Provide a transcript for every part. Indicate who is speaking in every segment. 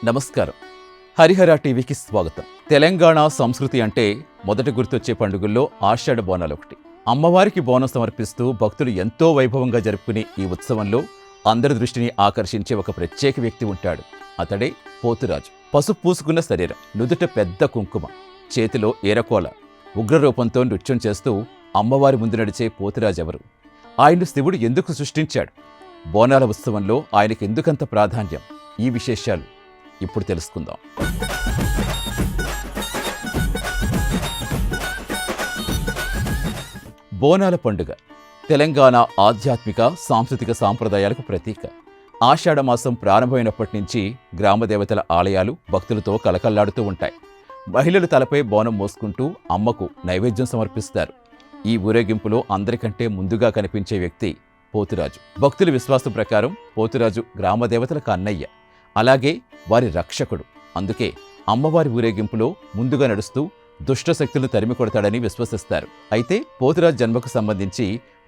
Speaker 1: నమస్కారం. హరిహర టీవీకి స్వాగతం. తెలంగాణ సంస్కృతి అంటే మొదట గుర్తొచ్చే పండుగల్లో ఆషాఢ బోనాలు ఒకటి. అమ్మవారికి బోనం సమర్పిస్తూ భక్తులు ఎంతో వైభవంగా జరుపుకునే ఈ ఉత్సవంలో అందరి దృష్టిని ఆకర్షించే ఒక ప్రత్యేక వ్యక్తి ఉంటాడు. అతడే పోతురాజు. పసుపు పూసుకున్న శరీరం, నుదుట పెద్ద కుంకుమ, చేతిలో ఏరకోల, ఉగ్రరూపంతో నృత్యం చేస్తూ అమ్మవారి ముందు నడిచే పోతురాజెవరు? ఆయన్ను శివుడు ఎందుకు సృష్టించాడు? బోనాల ఉత్సవంలో ఆయనకు ఎందుకంత ప్రాధాన్యం? ఈ విశేషాలు ఇప్పుడు తెలుసుకుందాం. బోనాల పండుగ తెలంగాణ ఆధ్యాత్మిక సాంస్కృతిక సాంప్రదాయాలకు ప్రతీక. ఆషాఢమాసం ప్రారంభమైనప్పటి నుంచి గ్రామదేవతల ఆలయాలు భక్తులతో కలకల్లాడుతూ ఉంటాయి. మహిళలు తలపై బోనం మోసుకుంటూ అమ్మకు నైవేద్యం సమర్పిస్తారు. ఈ ఊరేగింపులో అందరికంటే ముందుగా కనిపించే వ్యక్తి పోతురాజు. భక్తుల విశ్వాసం ప్రకారం పోతురాజు గ్రామదేవతలకు అన్నయ్య, అలాగే వారి రక్షకుడు. అందుకే అమ్మవారి ఊరేగింపులో ముందుగా నడుస్తూ దుష్ట శక్తులను తరిమి కొడతాడని విశ్వసిస్తారు. అయితే పోతురాజు జన్మకు సంబంధించి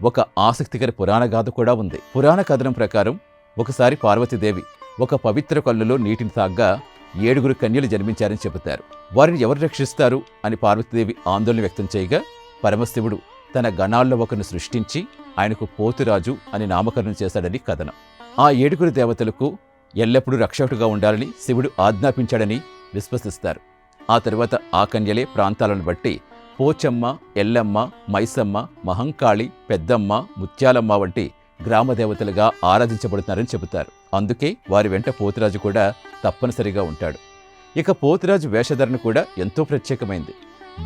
Speaker 1: ఒక ఆసక్తికర పురాణ గాథ కూడా ఉంది. పురాణ కథనం ప్రకారం ఒకసారి పార్వతీదేవి ఒక పవిత్ర కళ్ళులో నీటిని తాగ్గా 7 కన్యలు జన్మించారని చెబుతారు. వారిని ఎవరు రక్షిస్తారు అని పార్వతీదేవి ఆందోళన వ్యక్తం చేయగా పరమశివుడు తన గణాల్లో ఒకరిని సృష్టించి ఆయనకు పోతురాజు అని నామకరణం చేశాడని కథనం. ఆ 7 దేవతలకు ఎల్లప్పుడూ రక్షకుడుగా ఉండాలని శివుడు ఆజ్ఞాపించాడని విశ్వసిస్తారు. ఆ తరువాత ఆ కన్యలే ప్రాంతాలను బట్టి పోచమ్మ, ఎల్లమ్మ, మైసమ్మ, మహంకాళి, పెద్దమ్మ, ముత్యాలమ్మ వంటి గ్రామదేవతలుగా ఆరాధించబడుతున్నారని చెబుతారు. అందుకే వారి వెంట పోతురాజు కూడా తప్పనిసరిగా ఉంటాడు. ఇక పోతురాజు వేషధరణ కూడా ఎంతో ప్రత్యేకమైంది.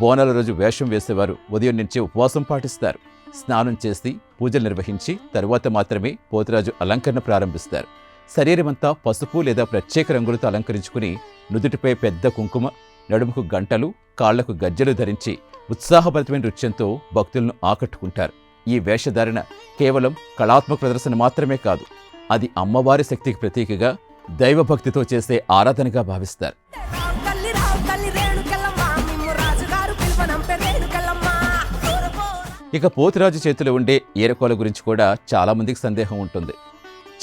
Speaker 1: బోనాల రోజు వేషం వేసేవారు ఉదయం నుంచే ఉపవాసం పాటిస్తారు. స్నానం చేసి పూజలు నిర్వహించి తరువాత మాత్రమే పోతురాజు అలంకరణ ప్రారంభిస్తారు. శరీరమంతా పసుపు లేదా ప్రత్యేక రంగులతో అలంకరించుకుని నుదుటిపై పెద్ద కుంకుమ, నడుముకు గంటలు, కాళ్లకు గజ్జెలు ధరించి ఉత్సాహభరితమైన నృత్యంతో భక్తులను ఆకట్టుకుంటారు. ఈ వేషధారణ కేవలం కళాత్మక ప్రదర్శన మాత్రమే కాదు, అది అమ్మవారి శక్తికి ప్రతీకగా, దైవభక్తితో చేసే ఆరాధనగా భావిస్తారు. ఇక పోతురాజు చేతిలో ఉండే ఏరకోల గురించి కూడా చాలామందికి సందేహం ఉంటుంది.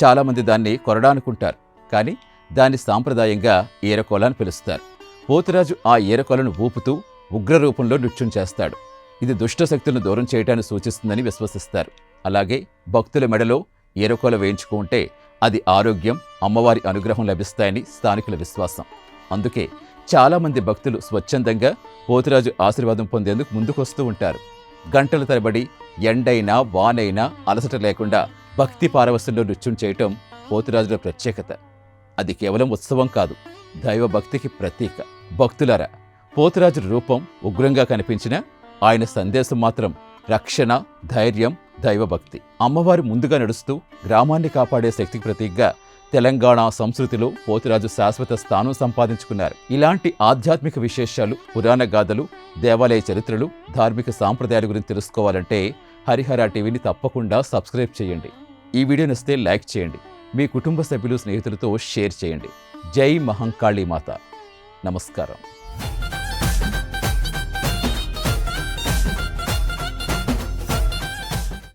Speaker 1: చాలామంది దాన్ని కొరడా అనుకుంటారు, కానీ దాన్ని సాంప్రదాయంగా ఏరకోల అని పిలుస్తారు. పోతురాజు ఆ ఏరకోలను ఊపుతూ ఉగ్రరూపంలో నృత్యం చేస్తాడు. ఇది దుష్ట శక్తులను దూరం చేయటాన్ని సూచిస్తుందని విశ్వసిస్తారు. అలాగే భక్తుల మెడలో ఏరకోల వేయించుకుంటే అది ఆరోగ్యం, అమ్మవారి అనుగ్రహం లభిస్తాయని స్థానికుల విశ్వాసం. అందుకే చాలామంది భక్తులు స్వచ్ఛందంగా పోతురాజు ఆశీర్వాదం పొందేందుకు ముందుకొస్తూ ఉంటారు. గంటల తరబడి ఎండైనా వానైనా అలసట లేకుండా భక్తి పారవస్యంలో నృత్యం చేయటం పోతురాజుల ప్రత్యేకత. అది కేవలం ఉత్సవం కాదు, దైవభక్తికి ప్రతీక. భక్తులారా, పోతురాజు రూపం ఉగ్రంగా కనిపించిన ఆయన సందేశం మాత్రం రక్షణ, ధైర్యం, దైవభక్తి. అమ్మవారి ముందుగా నడుస్తూ గ్రామాన్ని కాపాడే శక్తికి ప్రతీకగా తెలంగాణ సంస్కృతిలో పోతురాజు శాశ్వత స్థానం సంపాదించుకున్నారు. ఇలాంటి ఆధ్యాత్మిక విశేషాలు, పురాణ గాథలు, దేవాలయ చరిత్రలు, ధార్మిక సాంప్రదాయాల గురించి తెలుసుకోవాలంటే హరిహర టీవీని తప్పకుండా సబ్స్క్రైబ్ చేయండి. ఈ వీడియో నచ్చితే లైక్ చేయండి. మీ కుటుంబ సభ్యులు, స్నేహితులతో షేర్ చేయండి. జై మహంకాళీ మాత. నమస్కారం.